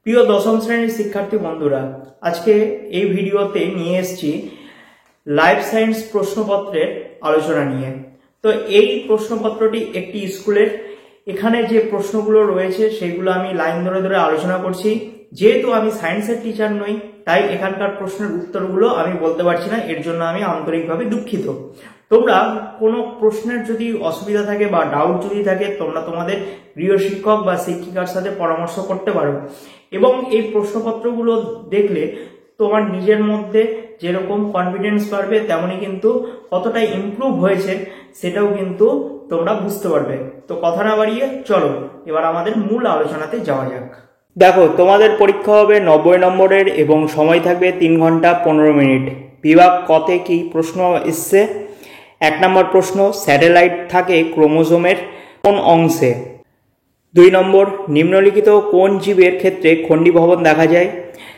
প্রিয় দশম শ্রেণীর শিক্ষার্থী বন্ধুরা, আজকে এই ভিডিওতে নিয়ে এসেছি লাইফ সায়েন্স প্রশ্নপত্রের আলোচনা নিয়ে। তো এই প্রশ্নপত্রটি একটি স্কুলের, এখানে যে প্রশ্নগুলো রয়েছে সেগুলো আমি লাইন ধরে ধরে আলোচনা করছি। যেহেতু আমি সায়েন্সের টিচার নই, তাই এখানকার প্রশ্নের উত্তরগুলো আমি বলতে পারছি না, এর জন্য আমি আন্তরিকভাবে দুঃখিত। তোমরা কোনো প্রশ্নের যদি অসুবিধা থাকে বা ডাউট যদি থাকে, তোমরা তোমাদের গৃহ শিক্ষক বা শিক্ষিকার সাথে পরামর্শ করতে পারো। এবং এই প্রশ্নপত্রগুলো দেখলে তোমার নিজের মধ্যে যেরকম কনফিডেন্স বাড়বে, তেমনি কিন্তু কতটা ইমপ্রুভ হয়েছে সেটাও কিন্তু তোমরা বুঝতে পারবে। তো কথা না বাড়িয়ে চলো এবার আমাদের মূল আলোচনাতে যাওয়া যাক। দেখো, তোমাদের পরীক্ষা হবে 90 নম্বরের এবং সময় থাকবে 3 ঘন্টা 15 মিনিট। বিভাগ কতে কি প্রশ্ন এসছে? 1 নম্বর প্রশ্ন, স্যাটেলাইট থাকে ক্রোমোজোমের কোন অংশে? 2 নম্বর, নিম্নলিখিত কোন জীবের ক্ষেত্রে খণ্ডীভবন দেখা যায়?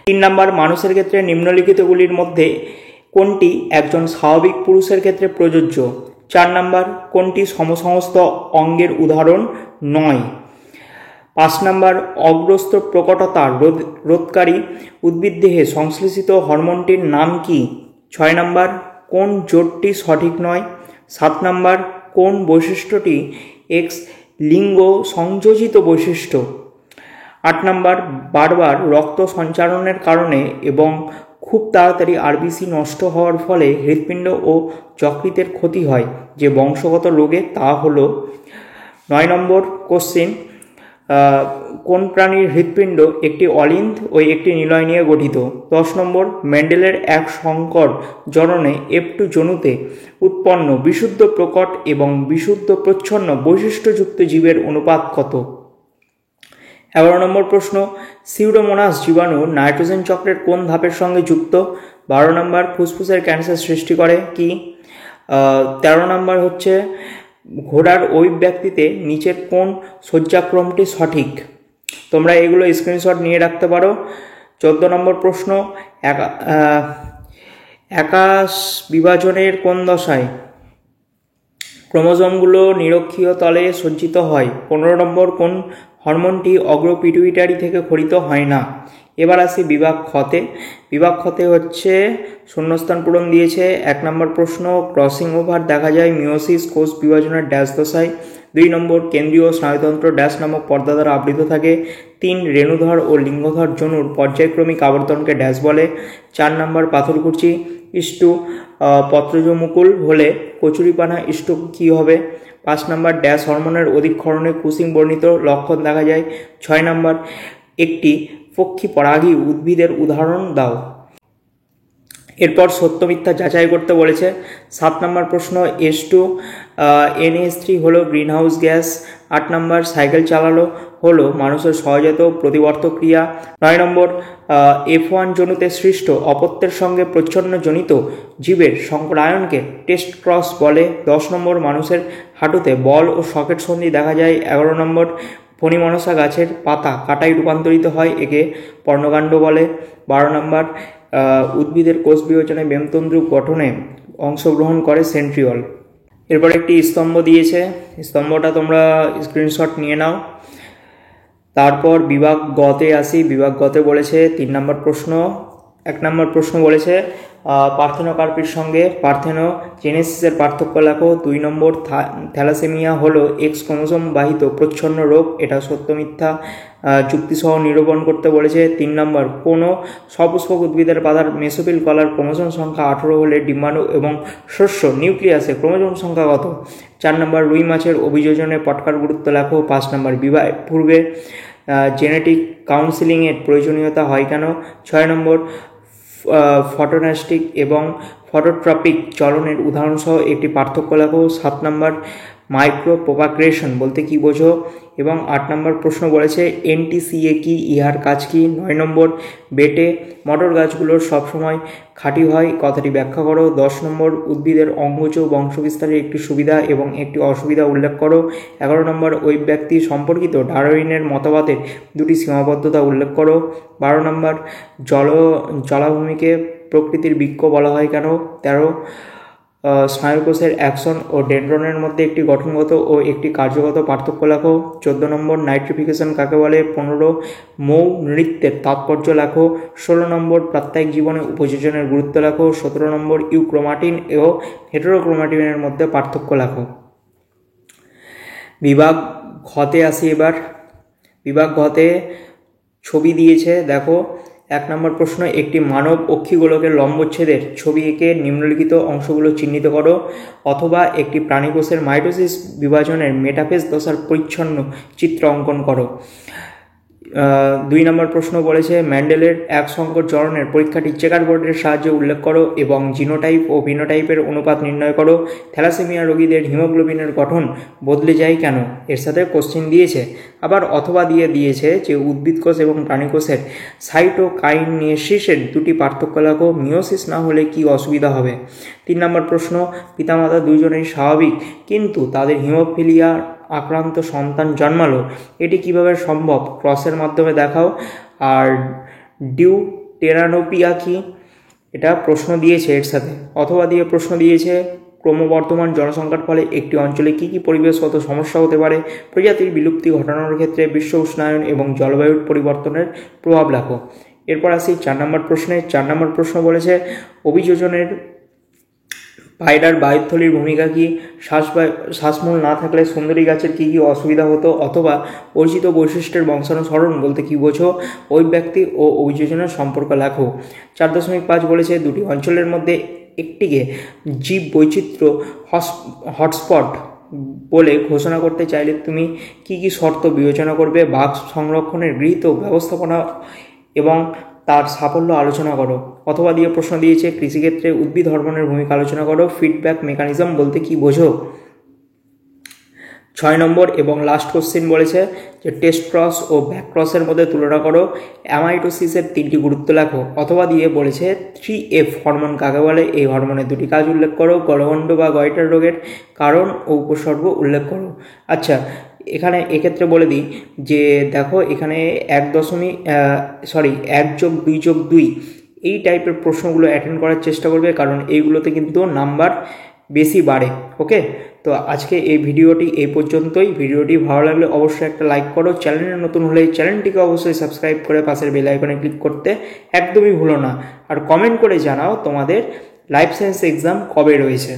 3 নম্বর, মানুষের ক্ষেত্রে নিম্নলিখিতগুলির মধ্যে কোনটি একজন স্বাভাবিক পুরুষের ক্ষেত্রে প্রযোজ্য? 4 নম্বর, কোনটি সমসমস্ত অঙ্গের উদাহরণ নয়? 5 নম্বর, অগ্রস্ত প্রকটতা রোধকারী উদ্ভিদদেহে সংশ্লেষিত হরমোনটির নাম কি? 6 নম্বর, কোন জোটটি সঠিক নয়? 7 নম্বর, কোন বৈশিষ্ট্যটি এক্স লিঙ্গ সংযোজিত বৈশিষ্ট্য? 8 নম্বর, বারবার রক্ত সঞ্চালনের কারণে এবং খুব তাড়াতাড়ি আরবিসি নষ্ট হওয়ার ফলে হৃৎপিণ্ড ও যকৃতের ক্ষতি হয় যে বংশগত রোগে, তা হলো? 9 নম্বর কোশ্চেন, কোন প্রাণীর হৃৎপিণ্ড একটি অলিন্দ ও একটি নিলয় নিয়ে গঠিত? 10 নম্বর, মেন্ডেলের এক সংকর জননে F2 জনুতে উৎপন্ন বিশুদ্ধ প্রকট এবং বিশুদ্ধ প্রচ্ছন্ন বৈশিষ্ট্যযুক্ত জীবের অনুপাত কত? 11 নম্বর প্রশ্ন, সিউডোমোনাস জীবাণু নাইট্রোজেন চক্রের কোন ধাপের সঙ্গে যুক্ত? 12 নম্বর, ফুসফুসের ক্যান্সার সৃষ্টি করে কি? 13 নম্বর হচ্ছে, ঘোড়ার অভিব্যক্তিতে নিচের কোন শয্যাক্রমটি সঠিক? তোমরা এগুলো স্ক্রিনশট নিয়ে রাখতে পারো। 14 নম্বর প্রশ্ন, একাশ বিভাজনের কোন দশায় ক্রোমোজোমগুলো নিরক্ষীয় তলে সজ্জিত হয়? 15 নম্বর, কোন হরমোনটি অগ্র পিটুইটারি থেকে খরিত হয় না? এবার আসি বিভাগ খতে। বিভাগ খতে হচ্ছে শূন্যস্থান পূরণ দিয়েছে। 1 নম্বর প্রশ্ন, ক্রসিং ওভার দেখা যায় মিওসিস কোষ বিভাজনের ড্যাশ দশায়? 2 নম্বর, কেন্দ্রীয় স্নায়ুতন্ত্র ড্যাশ নামক পর্দা দ্বারা আবৃত থাকে? 3, রেণুধর ও লিঙ্গধর জনুর পর্যায়ক্রমিক আবর্তনকে ড্যাশ বলে? 4 নম্বর, পাথরকুচি ইষ্টু পত্রজমুকুল হলে কচুরিপানা ইষ্টু কি হবে? 5 নম্বর, ড্যাশ হরমোনের অধিক্ষরণে কুসিং বর্ণিত লক্ষণ দেখা যায়? 6 নম্বর, একটি পক্ষী পরাগী উদ্ভিদের উদাহরণ দাও। এরপর সত্য মিথ্যা যাচাই করতে বলেছে। 7 নম্বর প্রশ্ন, H2 NH3 হলো গ্রিনহাউস গ্যাস? 8 নম্বর, সাইকেল চালানো হলো মানুষের সহজাত প্রতিবর্ত ক্রিয়া? 9 নম্বর, F1 জনুতে সৃষ্ট অপত্যের সঙ্গে প্রচ্ছন্ন জনিত জীবের সংকরায়নকে টেস্ট ক্রস বলে? 10 নম্বর, মানুষের হাঁটুতে বল ও সকেট সন্ধি দেখা যায়? 11 নম্বর, ফণিমনসা গাছের পাতা কাটায় রূপান্তরিত হয়, একে পর্ণকাণ্ড বলে? 12 নম্বর, উদ্ভিদের কোষ বিভাজনে বেমতন্তু গঠনে অংশগ্রহণ করে সেন্ট্রিওল? এরপর একটি স্তম্ভ দিয়েছে, স্তম্ভটা তোমরা স্ক্রিনশট নিয়ে নাও। তারপর বিভাগ গতে আসি। বিভাগ গতে বলেছে 3 নম্বর প্রশ্ন। 1 নম্বর প্রশ্ন বলেছে পার্থেনোকার্পির সঙ্গে পার্থেনোজেনেসিসের পার্থক্য লেখো। 2 নম্বর, থ্যালাসেমিয়া হলো এক্স ক্রোমোজোম বাহিত প্রচ্ছন্ন রোগ, এটা সত্য মিথ্যা যুক্তিসহ নিরূপণ করতে বলেছে। 3 নম্বর, কোনো সপুষ্পক উদ্ভিদের পাতার মেসোফিল কলার ক্রোমোজোম সংখ্যা 18 হলে ডিম্বাণু এবং শস্য নিউক্লিয়াসে ক্রোমোজোম সংখ্যা কত? 4 নম্বর, রুই মাছের অভিযোজনে পটকার গুরুত্ব লেখো। 5 নম্বর, বিবাহ পূর্বে জেনেটিক কাউন্সিলিংয়ের প্রয়োজনীয়তা হয় কেন? 6 নম্বর, ফটোনাস্টিক এবং ফটোট্রপিক চলনের উদাহরণসহ একটি পার্থক্য লেখো। 7 নম্বর, মাইক্রো প্রোপাগ্রেশন বলতে কি বোঝো? এবং 8 নম্বর প্রশ্ন বলেছে NTCA কি, ইহার কাজ কি? 9 নম্বর, বেটে মটর গাছগুলোর সবসময় খাঁটি হয়, কথাটি ব্যাখ্যা করো। 10 নম্বর, উদ্ভিদের অঙ্গজ বংশবিস্তারের একটি সুবিধা এবং একটি অসুবিধা উল্লেখ করো। 11 নম্বর, ওই ব্যক্তি সম্পর্কিত ডারউইনের মতবাদের দুটি সীমাবদ্ধতা উল্লেখ করো। 12 নম্বর, জলাভূমিকে প্রকৃতির বৃক্ষ বলা হয় কেন? 13, স্নায়ুকোষের অ্যাকশন ও ডেনড্রনের মধ্যে একটি গঠনগত ও একটি কার্যগত পার্থক্য লেখো। 14 নম্বর নাইট্রিফিকেশন কাকে বলে। 15 মৌ নৃত্যের তাৎপর্য লেখো। 16 নম্বর প্রাত্যহিক জীবনে উপযোজনের গুরুত্ব লেখো। 17 নম্বর ইউক্রোমাটিন ও হেটেরোক্রোমাটিনের মধ্যে পার্থক্য লেখো। বিভাগ ঘতে আসি এবার। বিভাগ ঘতে ছবি দিয়েছে, দেখো 1 নম্বর প্রশ্ন, একটি মানব অক্ষিগোলকের লম্বচ্ছেদের ছবি এঁকে নিম্নলিখিত অংশগুলো চিহ্নিত করো, অথবা একটি প্রাণীকোষের মাইটোসিস বিভাজনের মেটাফেজ দশার পরিচ্ছন্ন চিত্র অঙ্কন করো। 2 নম্বর প্রশ্ন বলেছে ম্যান্ডেলের এক সংকর জড়নের পরীক্ষাটি চেকার বোর্ডের সাহায্যে উল্লেখ করো এবং জিনোটাইপ ও ফিনোটাইপের অনুপাত নির্ণয় করো। থ্যালাসেমিয়া রোগীদের হিমোগ্লোবিনের গঠন বদলে যায় কেন, এর সাথে কোশ্চেন দিয়েছে। আবার অথবা দিয়েছে যে উদ্ভিদ কোষ এবং প্রাণীকোষের সাইটোকাইনেসিসের দুটি পার্থক্য লেখো। মিওসিস না হলে কি অসুবিধা হবে। 3 নম্বর প্রশ্ন, পিতামাতা দুইজনেই স্বাভাবিক কিন্তু তাদের হিমোফিলিয়া আক্রান্ত সন্তান জন্মালো, এটি কিভাবে সম্ভব, ক্রসের মাধ্যমে দেখাও। আর ডিউটেরানোপিয়া কি, এটা প্রশ্ন দিয়েছে এর সাথে। অথবা দিয়ে প্রশ্ন দিয়েছে ক্রমবর্ধমান জনসংখ্যার ফলে একটি অঞ্চলে কী কী পরিবেশগত সমস্যা হতে পারে, প্রজাতির বিলুপ্তি ঘটানোর ক্ষেত্রে বিশ্ব উষ্ণায়ন এবং জলবায়ুর পরিবর্তনের প্রভাব লেখো। এরপর আসি 4 নম্বর প্রশ্নে। 4 নম্বর প্রশ্ন বলেছে অভিযোজনের পায়রার বায়ুথলির ভূমিকা কি, শ্বাসমূল না থাকলে সুন্দরী গাছের কী কী অসুবিধা হতো, অথবা অর্জিত বৈশিষ্ট্যের বংশানুসরণ বলতে কি বোঝো, ওই ব্যক্তি ও অভিযোজনের সম্পর্ক লেখো। 4.5 বলেছে দুটি অঞ্চলের মধ্যে একটিকে জীব বৈচিত্র্য হটস্পট বলে ঘোষণা করতে চাইলে তুমি কি কি শর্ত বিবেচনা করবে। বাঘ সংরক্ষণের গৃহীত ব্যবস্থাপনা এবং তার সাফল্য আলোচনা করো। অথবা দিয়ে প্রশ্ন দিয়েছে কৃষিক্ষেত্রে উদ্ভিদ হরমোনের ভূমিকা আলোচনা করো। ফিডব্যাক মেকানিজম বলতে কি বোঝো। 6 নম্বর এবং লাস্ট কোশ্চেন বলেছে যে টেস্ট ক্রস ও ব্যাক ক্রসের মধ্যে তুলনা করো। অ্যামাইটোসিসের 3টি গুরুত্ব লেখো। অথবা দিয়ে বলেছে 3F হরমোন কাকে বলে, এই হরমোনের 2টি কাজ উল্লেখ করো। গলগণ্ড বা গয়টার রোগের কারণ ও উপসর্গ উল্লেখ করো। আচ্ছা, এখানে এক্ষেত্রে বলে দিই যে দেখো এখানে 1+2+2 এই টাইপের প্রশ্নগুলো অ্যাটেন্ড করার চেষ্টা করবে, কারণ এইগুলোতে কিন্তু নাম্বার বেশি বাড়ে। ওকে, তো আজকে এই ভিডিওটি এই পর্যন্তই। ভিডিওটি ভালো লাগলে অবশ্যই একটা লাইক করো। চ্যানেলে নতুন হলে চ্যানেলটিকে অবশ্যই সাবস্ক্রাইব করে পাশের বেল আইকনে ক্লিক করতে একদমই ভুলো না। আর কমেন্ট করে জানাও তোমাদের লাইফ সায়েন্স এক্সাম কবে রয়েছে।